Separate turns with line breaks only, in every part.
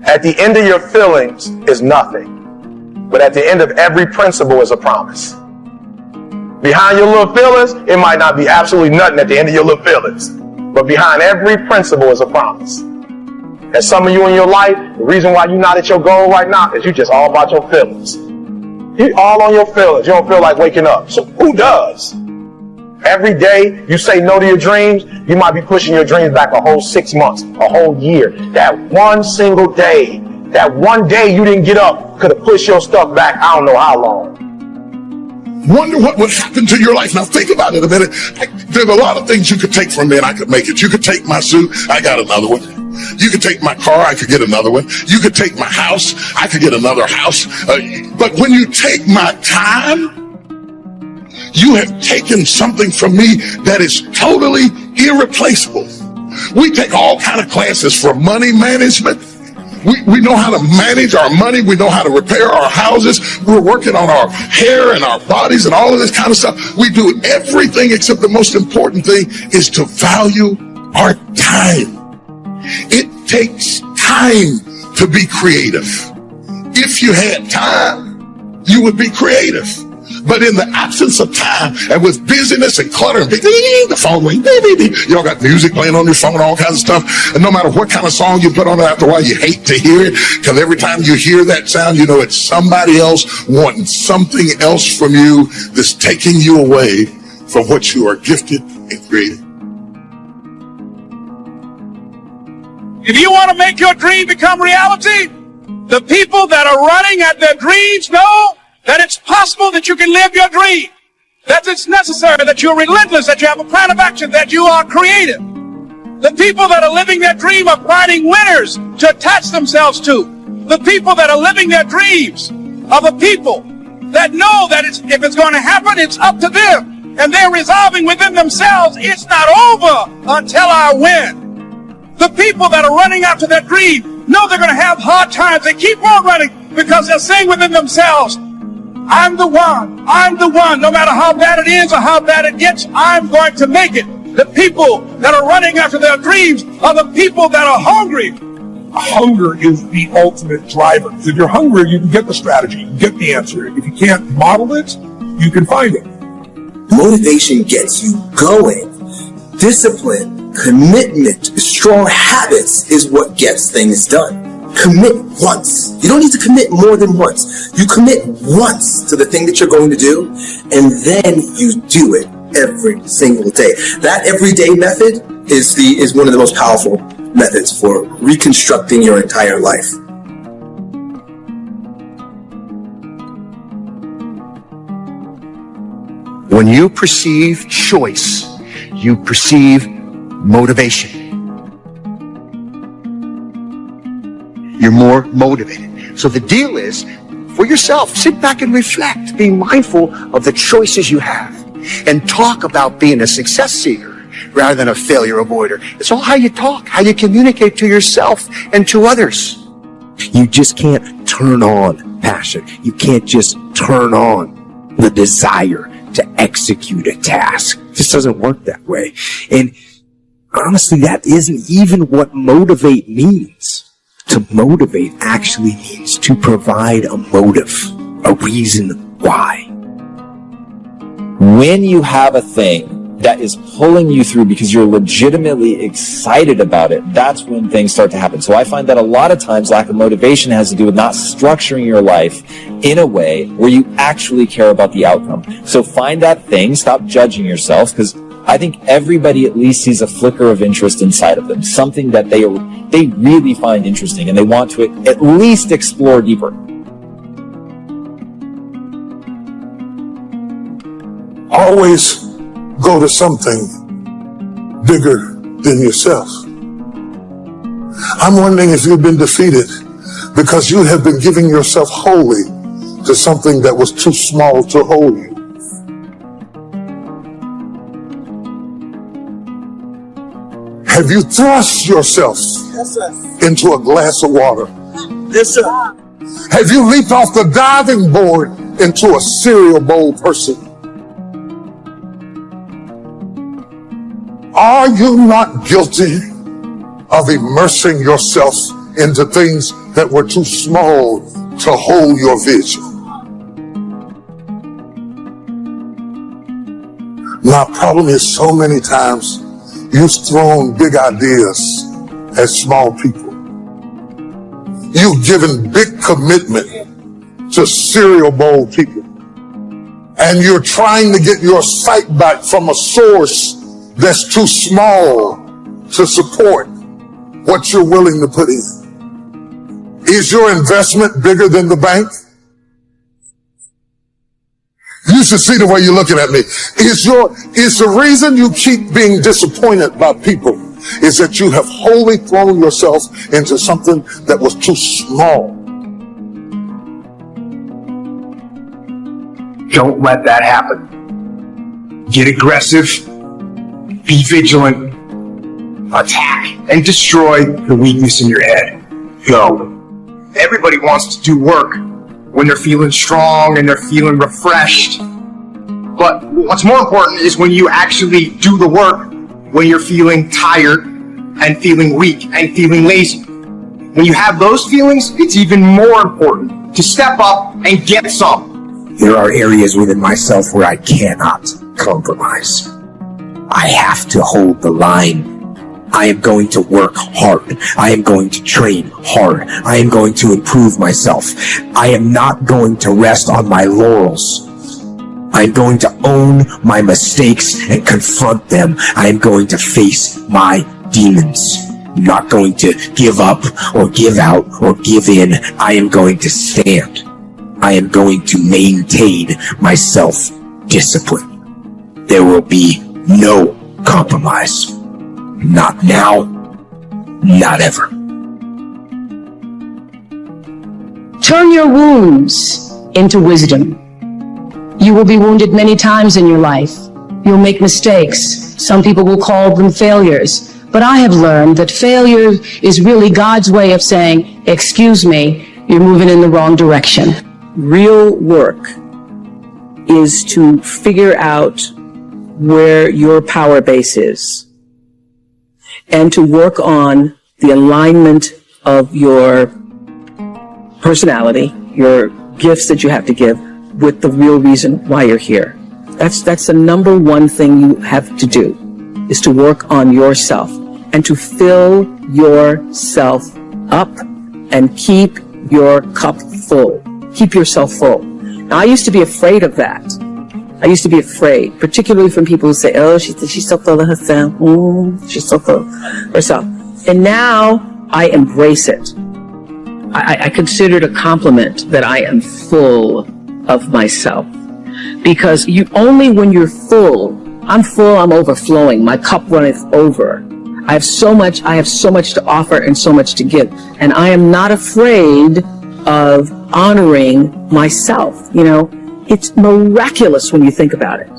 At the end of your feelings is nothing, but at the end of every principle is a promise. Behind your little feelings, it might not be absolutely nothing at the end of your little feelings, but behind every principle is a promise. And some of you in your life, the reason why you're not at your goal right now is you just all about your feelings. You're all on your feelings. You don't feel like waking up. So who does? Every day you say no to your dreams, you might be pushing your dreams back a whole 6 months, a whole year. That one single day, that one day you didn't get up could have pushed your stuff back I don't know how long.
Wonder what would happen to your life. Now think about it a minute. There's a lot of things you could take from me and I could make it. You could take my suit, I got another one. You could take my car, I could get another one. You could take my house, I could get another house. But when you take my time, you have taken something from me that is totally irreplaceable. We take all kind of classes for money management. We know how to manage our money. We know how to repair our houses. We're working on our hair and our bodies and all of this kind of stuff. We do everything except the most important thing is to value our time. It takes time to be creative. If you had time, you would be creative. But in the absence of time and with busyness and clutter and the phone ring, y'all got music playing on your phone, all kinds of stuff. And no matter what kind of song you put on it, after a while you hate to hear it, because every time you hear that sound, you know it's somebody else wanting something else from you that's taking you away from what you are gifted and created.
If you want to make your dream become reality, the people that are running at their dreams know that it's possible that you can live your dream, that it's necessary, that you're relentless, that you have a plan of action, that you are creative. The people that are living their dream are finding winners to attach themselves to. The people that are living their dreams are the people that know that if it's going to happen, it's up to them. And they're resolving within themselves, it's not over until I win. The people that are running after their dream know they're going to have hard times. They keep on running because they're saying within themselves, I'm the one, no matter how bad it is or how bad it gets, I'm going to make it. The people that are running after their dreams are the people that are hungry.
Hunger is the ultimate driver. If you're hungry, you can get the strategy, you can get the answer. If you can't model it, you can find it.
Motivation gets you going. Discipline, commitment, strong habits is what gets things done. Commit once. You don't need to commit more than once. You commit once to the thing that you're going to do, and then you do it every single day. That everyday method is one of the most powerful methods for reconstructing your entire life.
When you perceive choice, you perceive motivation. You're more motivated. So the deal is, for yourself, sit back and reflect. Be mindful of the choices you have. And talk about being a success seeker rather than a failure avoider. It's all how you talk, how you communicate to yourself and to others.
You just can't turn on passion. You can't just turn on the desire to execute a task. It just doesn't work that way. And honestly, that isn't even what motivate means. To motivate actually means to provide a motive, a reason why.
When you have a thing that is pulling you through because you're legitimately excited about it, that's when things start to happen. So I find that a lot of times lack of motivation has to do with not structuring your life in a way where you actually care about the outcome. So find that thing, stop judging yourself, because I think everybody at least sees a flicker of interest inside of them, something that they really find interesting and they want to at least explore deeper.
Always go to something bigger than yourself. I'm wondering if you've been defeated because you have been giving yourself wholly to something that was too small to hold you. Have you thrust yourself into a glass of water?
Yes, sir.
Have you leaped off the diving board into a cereal bowl person? Are you not guilty of immersing yourself into things that were too small to hold your vision. My problem is so many times you've thrown big ideas at small people. You've given big commitment to cereal bowl people. And you're trying to get your sight back from a source that's too small to support what you're willing to put in. Is your investment bigger than the bank? You should see the way you're looking at me. Is the reason you keep being disappointed by people is that you have wholly thrown yourself into something that was too small?
Don't let that happen. Get aggressive, be vigilant, attack, and destroy the weakness in your head. Go. Everybody wants to do work when they're feeling strong and they're feeling refreshed. But what's more important is when you actually do the work when you're feeling tired and feeling weak and feeling lazy. When you have those feelings, it's even more important to step up and get some. There are areas within myself where I cannot compromise. I have to hold the line. I am going to work hard. I am going to train hard. I am going to improve myself. I am not going to rest on my laurels. I am going to own my mistakes and confront them. I am going to face my demons. I'm not going to give up or give out or give in. I am going to stand. I am going to maintain my self-discipline. There will be no compromise. Not now, not ever.
Turn your wounds into wisdom. You will be wounded many times in your life. You'll make mistakes. Some people will call them failures. But I have learned that failure is really God's way of saying, excuse me, you're moving in the wrong direction.
Real work is to figure out where your power base is and to work on the alignment of your personality, your gifts that you have to give with the real reason why you're here. That's the number one thing you have to do, is to work on yourself and to fill yourself up and keep your cup full. Keep yourself full. Now, I used to be afraid of that. I used to be afraid, particularly from people who say, oh, she's so full of herself. She's so full of herself. And now I embrace it. I consider it a compliment that I am full of myself. Because only when you're full, I'm full, I'm overflowing, my cup runneth over. I have so much to offer and so much to give. And I am not afraid of honoring myself. You know, it's miraculous when you think about it.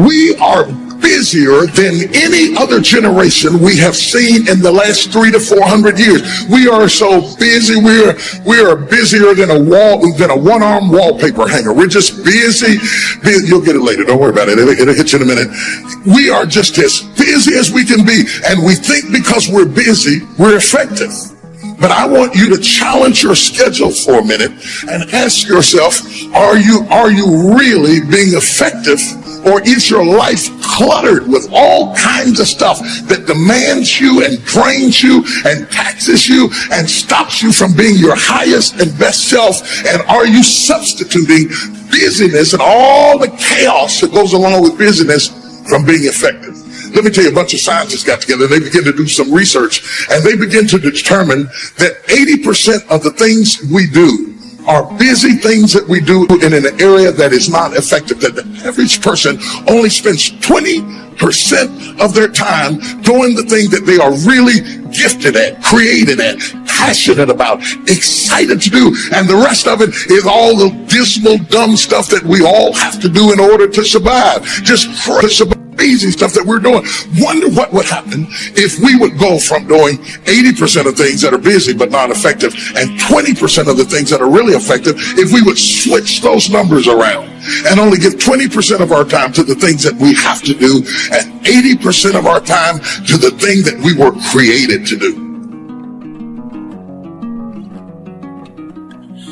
We are busier than any other generation we have seen in the last 300 to 400 years. We are so busy. We are busier than a one-arm wallpaper hanger. We're just busy. You'll get it later. Don't worry about it. It'll hit you in a minute. We are just as busy as we can be, and we think because we're busy, we're effective. But I want you to challenge your schedule for a minute and ask yourself, are you really being effective? Or is your life cluttered with all kinds of stuff that demands you and drains you and taxes you and stops you from being your highest and best self? And are you substituting busyness and all the chaos that goes along with busyness from being effective? Let me tell you, a bunch of scientists got together and they began to do some research, and they begin to determine that 80% of the things we do are busy things that we do in an area that is not effective. That the average person only spends 20% of their time doing the thing that they are really gifted at, created at, passionate about, excited to do. And the rest of it is all the dismal, dumb stuff that we all have to do in order to survive. Just crazy stuff that we're doing. Wonder what would happen if we would go from doing 80% of things that are busy but not effective and 20% of the things that are really effective, if we would switch those numbers around and only give 20% of our time to the things that we have to do and 80% of our time to the thing that we were created to do.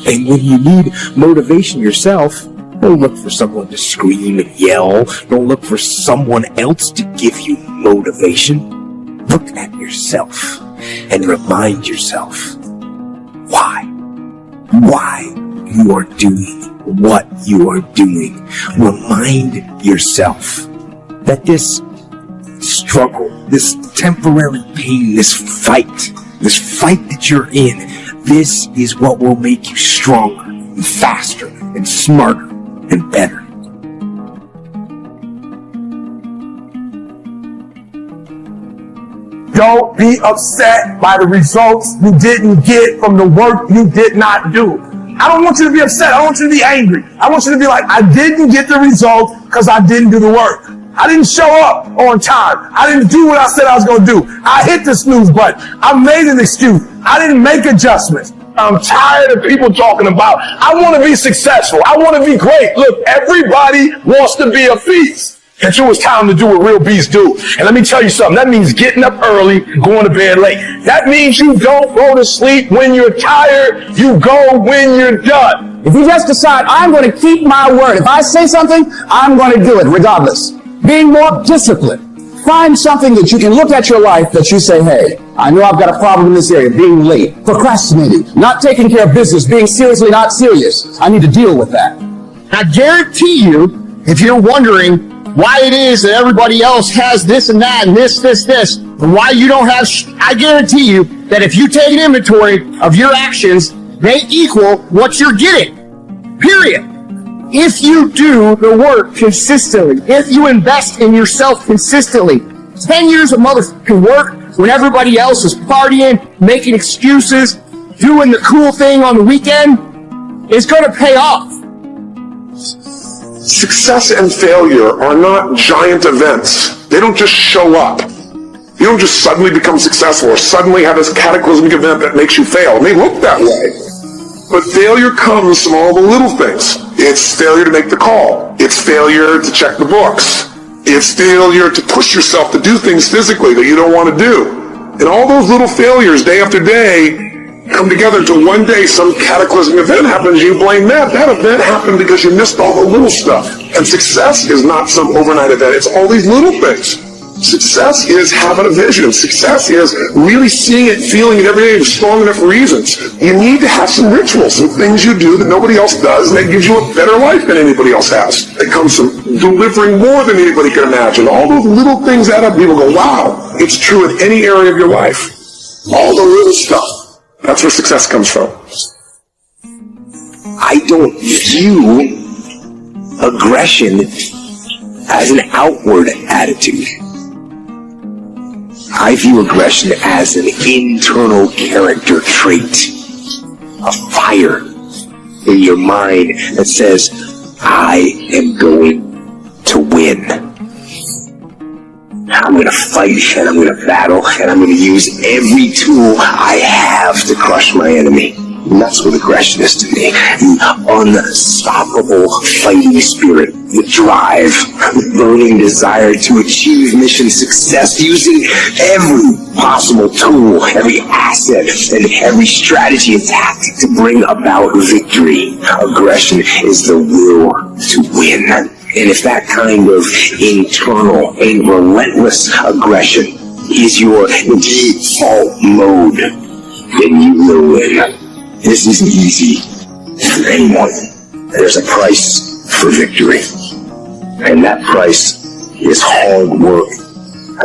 And when you need motivation yourself, don't look for someone to scream and yell. Don't look for someone else to give you motivation. Look at yourself and remind yourself why you are doing what you are doing. Remind yourself that this struggle, this temporary pain, this fight that you're in, this is what will make you stronger and faster and smarter and better.
Don't be upset by the results you didn't get from the work you did not do. I don't want you to be upset. I don't want you to be angry. I want you to be like, I didn't get the results because I didn't do the work. I didn't show up on time. I didn't do what I said I was going to do. I hit the snooze button. I made an excuse. I didn't make adjustments. I'm tired of people talking about, I want to be successful. I want to be great. Look, everybody wants to be a beast. Until it's time to do what real beasts do. And let me tell you something. That means getting up early, going to bed late. That means you don't go to sleep when you're tired. You go when you're done.
If you just decide, I'm going to keep my word. If I say something, I'm going to do it regardless. Being more disciplined. Find something that you can look at your life that you say, hey, I know I've got a problem in this area, being late, procrastinating, not taking care of business, being seriously not serious. I need to deal with that.
I guarantee you, if you're wondering why it is that everybody else has this and that and this, and why you don't have, I guarantee you that if you take an inventory of your actions, they equal what you're getting. Period. If you do the work consistently, if you invest in yourself consistently, 10 years of motherfucking work when everybody else is partying, making excuses, doing the cool thing on the weekend, is going to pay off.
Success and failure are not giant events. They don't just show up. You don't just suddenly become successful or suddenly have this cataclysmic event that makes you fail. It may look that way. But failure comes from all the little things. It's failure to make the call. It's failure to check the books. It's failure to push yourself to do things physically that you don't want to do. And all those little failures day after day come together to one day some cataclysmic event happens, you blame that. That event happened because you missed all the little stuff. And success is not some overnight event. It's all these little things. Success is having a vision. Success is really seeing it, feeling it every day with strong enough reasons. You need to have some rituals, some things you do that nobody else does, and that gives you a better life than anybody else has. It comes from delivering more than anybody can imagine. All those little things add up. People go, wow, it's true in any area of your life. All the little stuff. That's where success comes from.
I don't view aggression as an outward attitude. I view aggression as an internal character trait, a fire in your mind that says, I am going to win. I'm going to fight and I'm going to battle and I'm going to use every tool I have to crush my enemy. And that's what aggression is to me. The unstoppable fighting spirit, the drive, the burning desire to achieve mission success using every possible tool, every asset, and every strategy and tactic to bring about victory. Aggression is the will to win. And if that kind of internal and relentless aggression is your default mode, then you will win. This isn't easy for anyone. There's a price for victory. And that price is hard work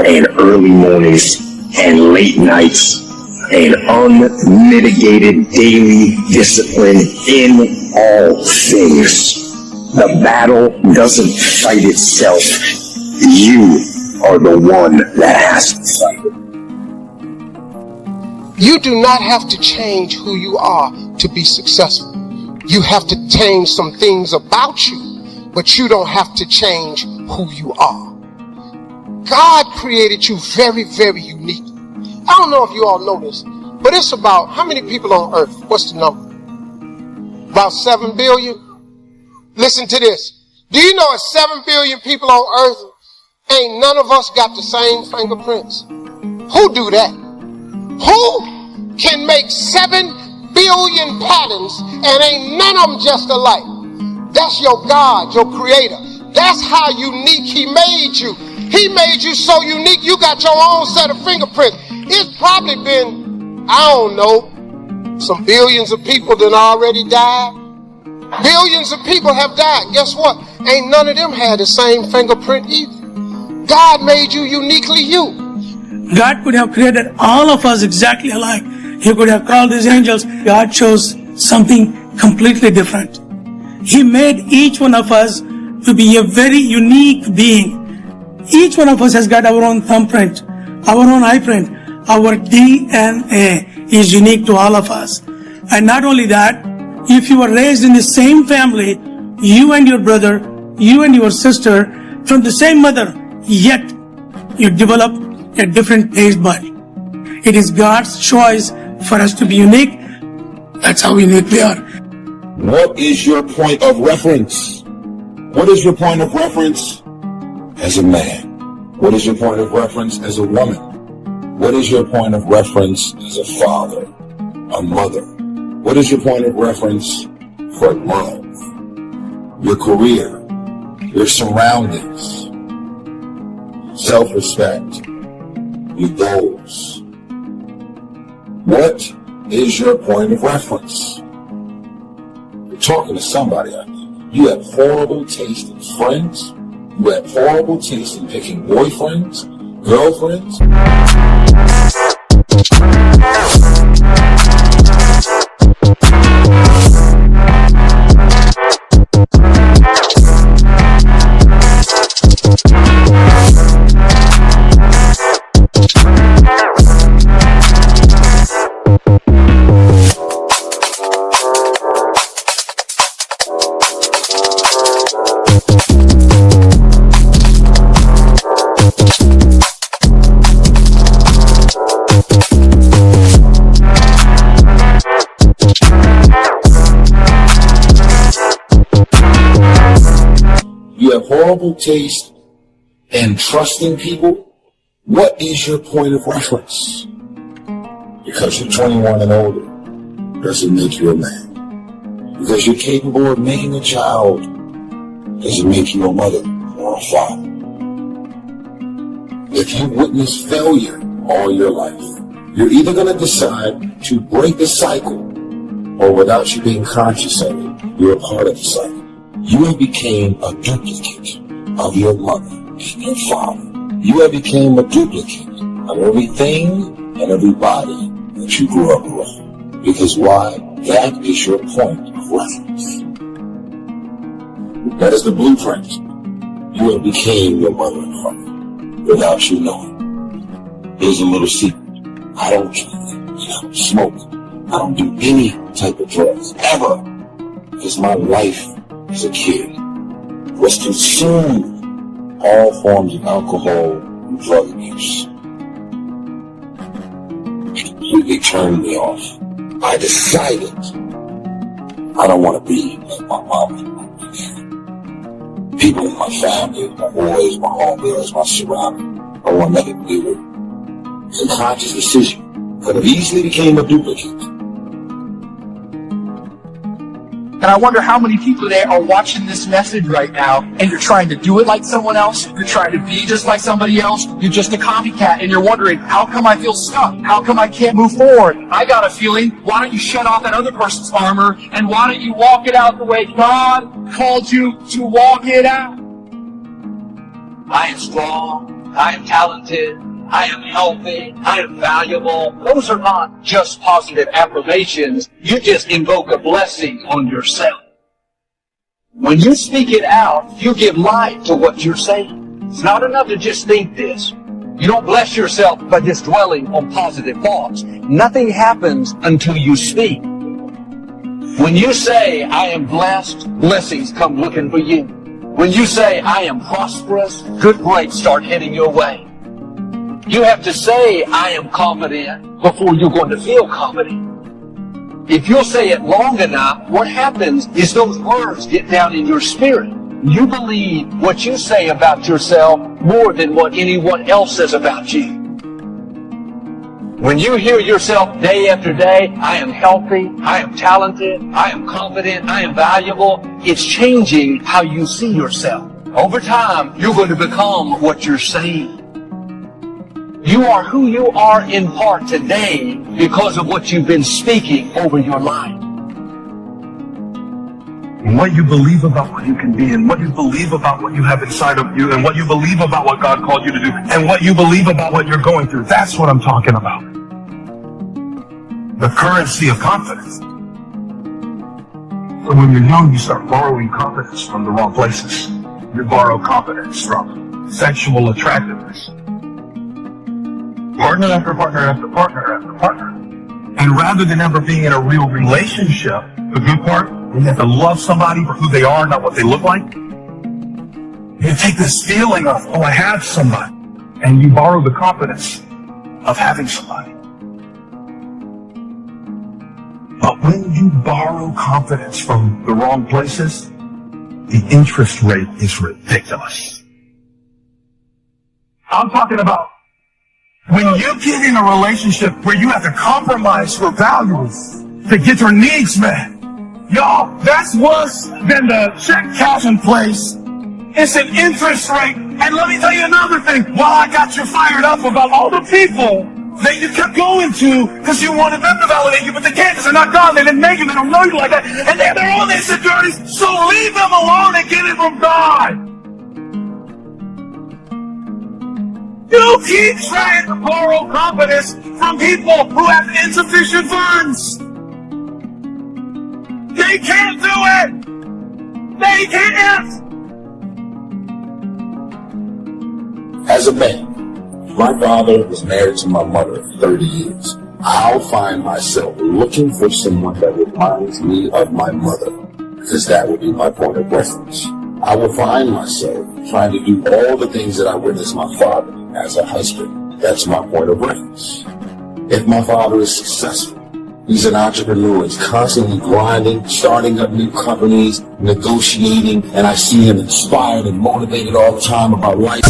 and early mornings and late nights and unmitigated daily discipline in all things. The battle doesn't fight itself. You are the one that has to fight it.
You do not have to change who you are to be successful. You have to change some things about you, but you don't have to change who you are. God created you very, very unique. I don't know if you all know this, but it's about, how many people on earth? What's the number? About 7 billion? Listen to this. Do you know at 7 billion people on earth, ain't none of us got the same fingerprints? Who do that? Who can make 7 billion patterns and ain't none of them just alike? That's your God, your creator. That's how unique he made you. He made you so unique, you got your own set of fingerprints. It's probably been, I don't know, some billions of people that already died. Billions of people have died. Guess what? Ain't none of them had the same fingerprint either. God made you uniquely you.
God could have created all of us exactly alike. He could have called these angels. God chose something completely different. He made each one of us to be a very unique being. Each one of us has got our own thumbprint, our own eyeprint. Our DNA is unique to all of us. And not only that, if you were raised in the same family, you and your brother, you and your sister, from the same mother, yet you develop a different taste bud. It is God's choice for us to be unique. That's how unique we are.
What is your point of reference? What is your point of reference as a man? What is your point of reference as a woman? What is your point of reference as a father, a mother? What is your point of reference for love? Your career, your surroundings, self-respect, your goals. What is your point of reference? You're talking to somebody out there. You have horrible taste in friends. You have horrible taste in picking boyfriends, girlfriends. Horrible taste and trusting people. What is your point of reference? Because you're 21 and older doesn't make you a man. Because you're capable of making a child doesn't make you a mother or a father. If you witness failure all your life, you're either going to decide to break the cycle, or without you being conscious of it, you're a part of the cycle. You have become a duplicate of your mother and your father. You have become a duplicate of everything and everybody that you grew up around. Because why? That is your point of reference. That is the blueprint. You have become your mother and father without you knowing. Here's a little secret. I don't drink, I don't smoke, I don't do any type of drugs, ever. Because my life as a kid was consumed all forms of alcohol and drug abuse. It completely turned me off. I decided I don't want to be like my mom and my dad. People in my family, my boys, my homies, my surroundings, I want nothing to do with it. It's a conscious decision. Could have easily became a duplicate.
And I wonder how many people there are watching this message right now, and you're trying to do it like someone else, you're trying to be just like somebody else, you're just a copycat, and you're wondering, how come I feel stuck? How come I can't move forward? I got a feeling, why don't you shut off that other person's armor, and why don't you walk it out the way God called you to walk it out? I am strong, I am talented, I am healthy, I am valuable. Those are not just positive affirmations. You just invoke a blessing on yourself. When you speak it out, you give life to what you're saying. It's not enough to just think this. You don't bless yourself by just dwelling on positive thoughts. Nothing happens until you speak. When you say, I am blessed, blessings come looking for you. When you say, I am prosperous, good grades start heading your way. You have to say, I am confident, before you're going to feel confident. If you'll say it long enough, what happens is those words get down in your spirit. You believe what you say about yourself more than what anyone else says about you. When you hear yourself day after day, I am healthy, I am talented, I am confident, I am valuable, it's changing how you see yourself. Over time, you're going to become what you're saying. You are who you are in part today because of what you've been speaking over your life.
And what you believe about what you can be, and what you believe about what you have inside of you, and what you believe about what God called you to do, and what you believe about what you're going through. That's what I'm talking about. The currency of confidence. So when you're young, you start borrowing confidence from the wrong places. You borrow confidence from sexual attractiveness. Partner after partner after partner after partner. And rather than ever being in a real relationship, the good part, you have to love somebody for who they are, not what they look like. You take this feeling of, oh, I have somebody, and you borrow the confidence of having somebody. But when you borrow confidence from the wrong places, the interest rate is ridiculous. I'm talking about when you get in a relationship where you have to compromise your values to get your needs met. Y'all, that's worse than the check cashing place. It's an interest rate. And let me tell you another thing. While I got you fired up about all the people that you kept going to because you wanted them to validate you, but they can't because they're not God. They didn't make you. They don't know you like that. And they're their own insecurities. So leave them alone and get it from God. You keep trying to borrow confidence from people who have insufficient funds. They can't do it! They can't!
As a man, my father was married to my mother for 30 years. I'll find myself looking for someone that reminds me of my mother, because that would be my point of reference. I will find myself trying to do all the things that I witnessed my father as a husband. That's my point of reference. If my father is successful, he's an entrepreneur. He's constantly grinding, starting up new companies, negotiating, and I see him inspired and motivated all the time about life.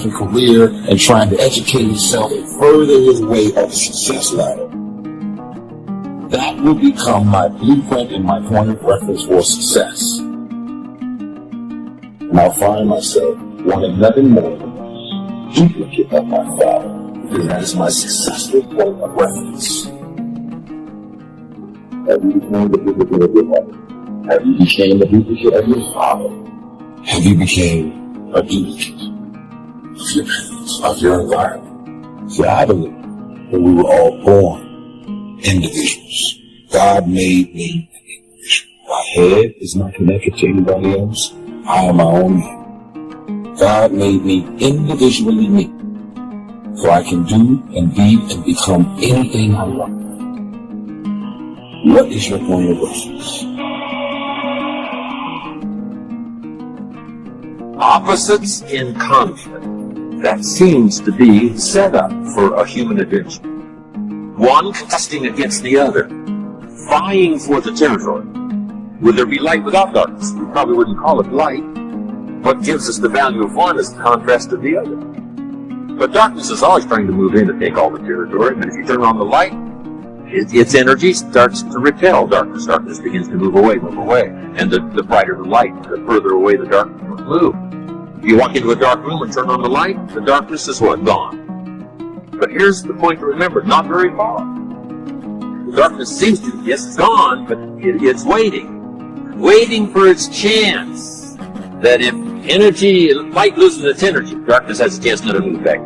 Career and trying to educate himself and further his way up the success ladder. That will become my blueprint and my point of reference for success. And I'll find myself wanting nothing more than a duplicate of my father, because that is my successful point of reference. Have you become the duplicate of your mother? Have you become the duplicate of your father? Have you become a duplicate of your parents, of your environment? See, I believe that we were all born individuals. God made me an individual. My head is not connected to anybody else. I am my own man. God made me individually me, so I can do and be and become anything I want. What is your point of reference?
Opposites in conflict. That seems to be set up for a human adventure. One contesting against the other, vying for the territory. Would there be light without darkness? We probably wouldn't call it light. What gives us the value of one is the contrast of the other. But darkness is always trying to move in and take all the territory, and if you turn on the light, its energy starts to repel darkness. Darkness begins to move away. And the brighter the light, the further away the darkness will move. If you walk into a dark room and turn on the light, the darkness is what? Gone. But here's the point to remember, not very far. The darkness seems to, yes, it's gone, but it's waiting for its chance. That if light loses its energy, darkness has a chance not to move back.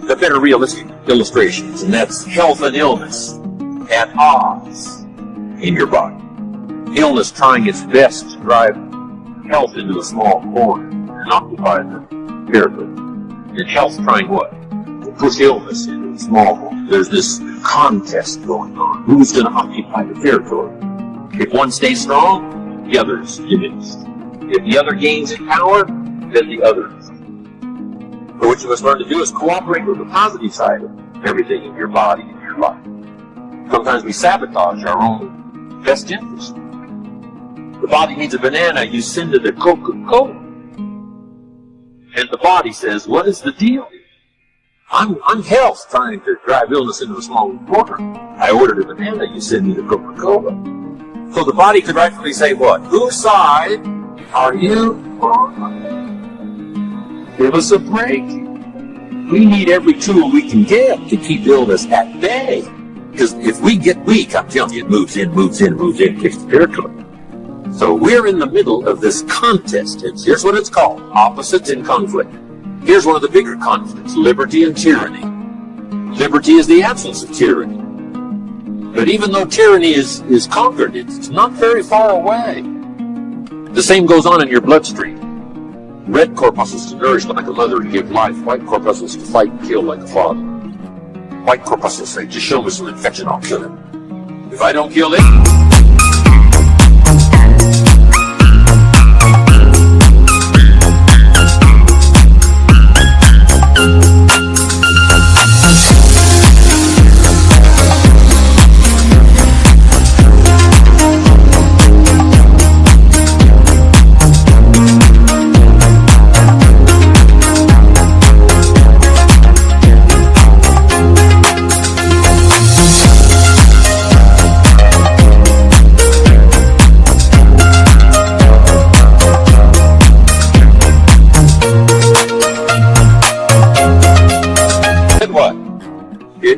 the better realistic illustrations, and that's health and illness at odds in your body. Illness trying its best to drive health into a small corner and occupy the territory. And health trying what? To push illness into a small corner. There's this contest going on. Who's going to occupy the territory? If one stays strong, the other's diminished. If the other gains in power, then the other. So what you must learn to do is cooperate with the positive side of everything in your body and your life. Sometimes we sabotage our own best interest. The body needs a banana, you send it a Coca-Cola. And the body says, what is the deal? I'm health trying to drive illness into a small corner. I ordered a banana, you send me the Coca-Cola. So the body could rightfully say what? Whose side are you on? Give us a break. We need every tool we can get to keep illness at bay. Because if we get weak, I'm telling you, it moves in, kicks the territory. So we're in the middle of this contest. Here's what it's called, opposites in conflict. Here's one of the bigger conflicts, liberty and tyranny. Liberty is the absence of tyranny. But even though tyranny is conquered, it's not very far away. The same goes on in your bloodstream. Red corpuscles to nourish like a mother and give life. White corpuscles to fight and kill like a father. White corpuscles say, just show me some infection, I'll kill him. If I don't kill it,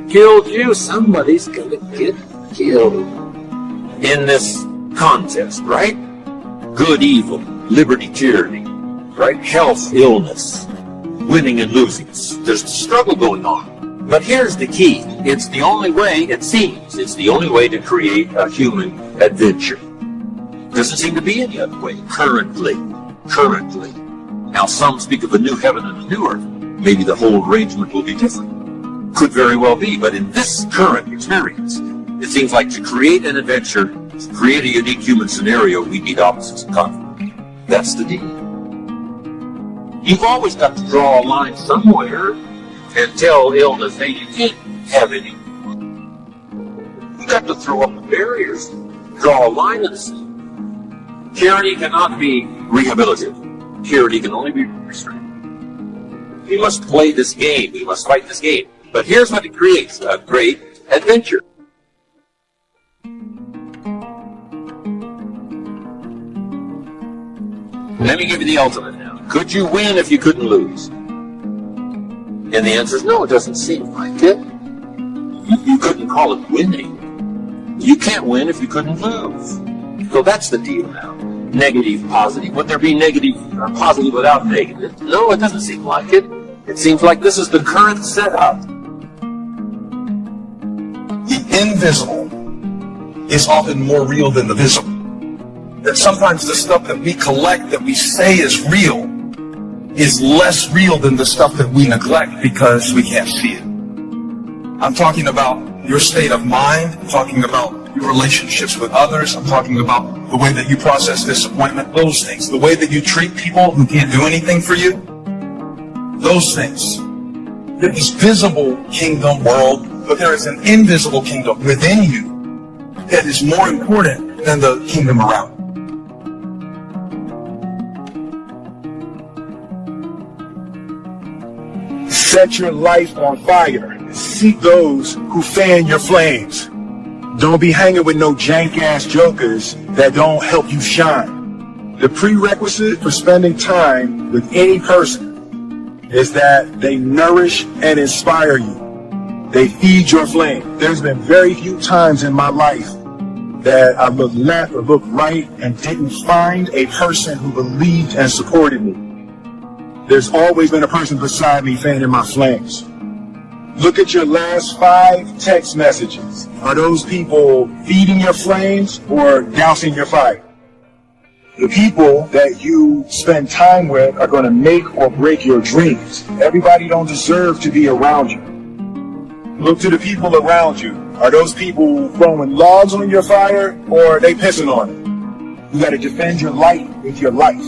killed you, somebody's gonna get killed in this contest, right? Good, evil, liberty, tyranny, right? Health, illness, winning and losing. There's a struggle going on. But here's the key. It's the only way, it seems, it's the only way to create a human adventure. Doesn't seem to be any other way, currently. Now some speak of a new heaven and a new earth. Maybe the whole arrangement will be different. Could very well be, but in this current experience, it seems like to create an adventure, to create a unique human scenario, we need opposites in conflict. That's the deal. You've always got to draw a line somewhere and tell illness, hey, you can't have any. You've got to throw up the barriers, draw a line in the sea. Tyranny cannot be rehabilitated. Tyranny can only be restrained. We must play this game. We must fight this game. But here's what it creates, a great adventure. Let me give you the ultimate now. Could you win if you couldn't lose? And the answer is no, it doesn't seem like it. You couldn't call it winning. You can't win if you couldn't lose. So that's the deal now. Negative, positive. Would there be negative or positive without negative? No, it doesn't seem like it. It seems like this is the current setup.
The invisible is often more real than the visible. That sometimes the stuff that we collect, that we say is real, is less real than the stuff that we neglect because we can't see it. I'm talking about your state of mind. I'm talking about your relationships with others. I'm talking about the way that you process disappointment, those things. The way that you treat people who can't do anything for you, those things. There is visible kingdom world, but there is an invisible kingdom within you that is more important than the kingdom around. Set your life on fire. Seek those who fan your flames. Don't be hanging with no jank-ass jokers that don't help you shine. The prerequisite for spending time with any person is that they nourish and inspire you. They feed your flame. There's been very few times in my life that I looked left or looked right and didn't find a person who believed and supported me. There's always been a person beside me fanning my flames. Look at your last 5 text messages. Are those people feeding your flames or dousing your fire? The people that you spend time with are going to make or break your dreams. Everybody don't deserve to be around you. Look to the people around you. Are those people throwing logs on your fire or are they pissing on it? You got to defend your light with your life.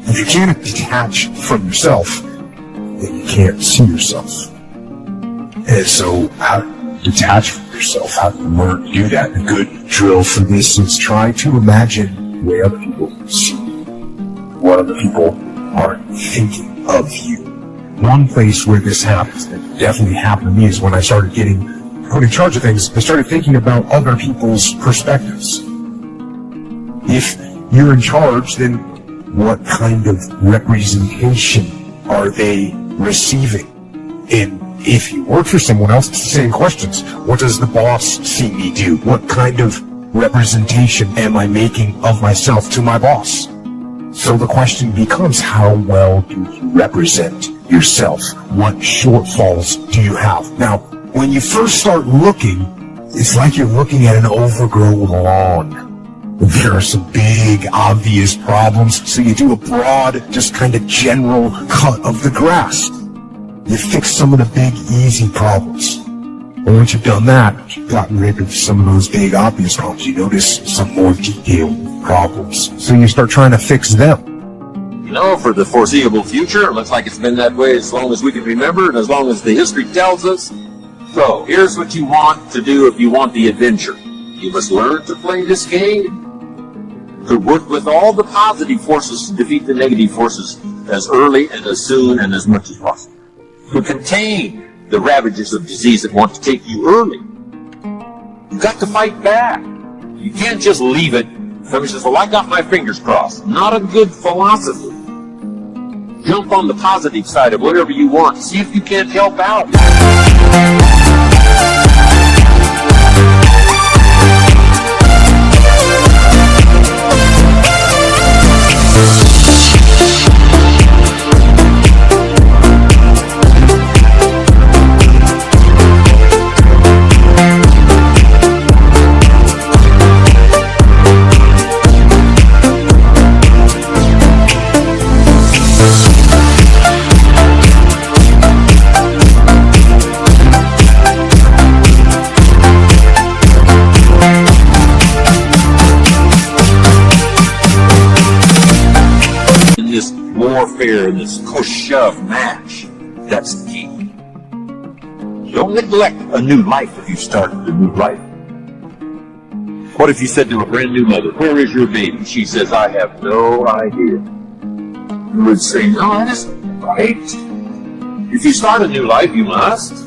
If you can't detach from yourself, then you can't see yourself. And so, how do you detach from yourself? How do you learn to do that? A good drill for this is try to imagine the way other people see you, what other people are thinking of you. One place where this happens, that definitely happened to me, is when I started getting put in charge of things. I started thinking about other people's perspectives. If you're in charge, then what kind of representation are they receiving? And if you work for someone else, it's the same questions. What does the boss see me do? What kind of representation am I making of myself to my boss? So the question becomes, how well do you represent yourself? What shortfalls do you have? Now, when you first start looking, it's like you're looking at an overgrown lawn. There are some big, obvious problems, so you do a broad, just kind of general cut of the grass. You fix some of the big, easy problems. And once you've done that, you've gotten rid of some of those big, obvious problems. You notice some more detailed problems. So you start trying to fix them.
You know, for the foreseeable future, it looks like it's been that way as long as we can remember and as long as the history tells us. So, here's what you want to do if you want the adventure. You must learn to play this game, to work with all the positive forces to defeat the negative forces as early and as soon and as much as possible. To contain the ravages of disease that want to take you early. You've got to fight back. You can't just leave it. Somebody says, well, I got my fingers crossed. Not a good philosophy. Jump on the positive side of whatever you want. See if you can't help out. Warfare in this push-shove match. That's the key. Don't neglect a new life if you started a new life. What if you said to a brand new mother, where is your baby? She says, I have no idea. You would say, no, that isn't right. If you start a new life, you must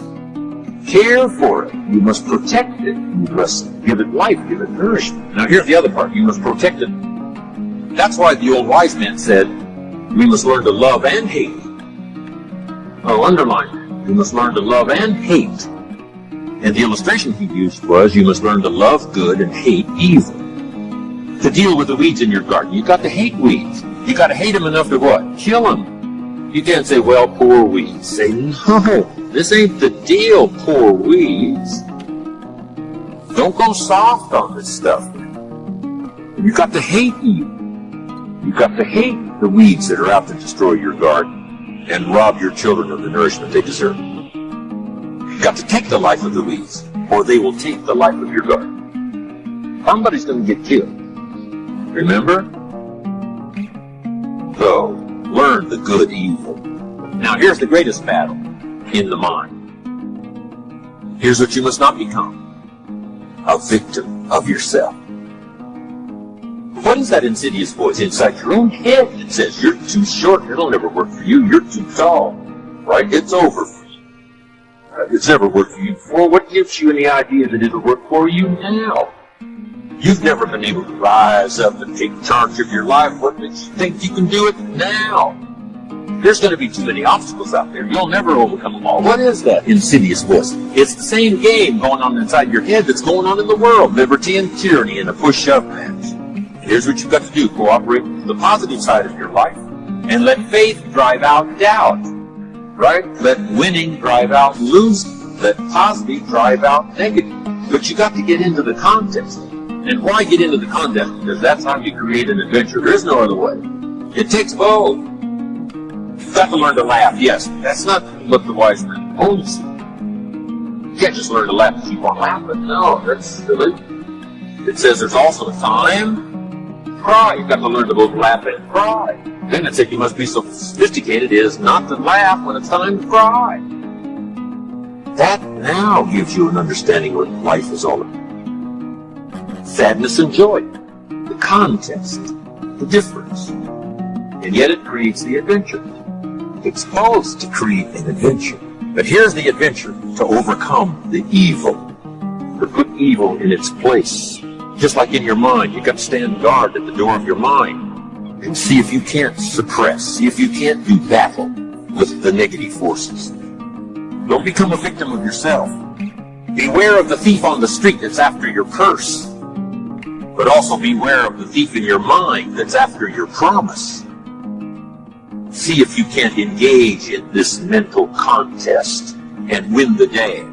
care for it. You must protect it. You must give it life, give it nourishment. Now here's the other part. You must protect it. That's why the old wise man said, we must learn to love and hate. Oh, underline it. You must learn to love and hate. And the illustration he used was, you must learn to love good and hate evil. To deal with the weeds in your garden, you got to hate weeds. You got to hate them enough to what? Kill them. You can't say, well, poor weeds. Say, no, this ain't the deal, poor weeds. Don't go soft on this stuff. You got to hate evil. You've got to hate the weeds that are out to destroy your garden and rob your children of the nourishment they deserve. You've got to take the life of the weeds, or they will take the life of your garden. Somebody's going to get killed. Remember? So, learn the good evil. Now, here's the greatest battle in the mind. Here's what you must not become: a victim of yourself. What is that insidious voice inside your own head that says, you're too short, it'll never work for you, you're too tall, right? It's over for you. It's never worked for you before. What gives you any idea that it'll work for you now? You've never been able to rise up and take charge of your life. What makes you think you can do it now? There's going to be too many obstacles out there. You'll never overcome them all. What is that insidious voice? It's the same game going on inside your head that's going on in the world. Liberty and tyranny in a push-up match. Here's what you've got to do. Cooperate with the positive side of your life and let faith drive out doubt. right? Let winning drive out losing. Let positive drive out negative. But you got to get into the contest. And why get into the contest? Because that's how you create an adventure. There is no other way. It takes both. You've got to learn to laugh. Yes, that's not what the wise man told us. You can't just learn to laugh and keep on laughing. No, that's silly. It says there's also a time to cry. You've got to learn to both laugh and cry. Then it said you must be so sophisticated as not to laugh when it's time to cry. That now gives you an understanding what life is all about. Sadness and joy, the contest, the difference. And yet it creates the adventure. It's supposed to create an adventure. But here's the adventure: to overcome the evil, to put evil in its place. Just like in your mind, you've got to stand guard at the door of your mind and see if you can't suppress, see if you can't do battle with the negative forces. Don't become a victim of yourself. Beware of the thief on the street that's after your purse, but also beware of the thief in your mind that's after your promise. See if you can't engage in this mental contest and win the day.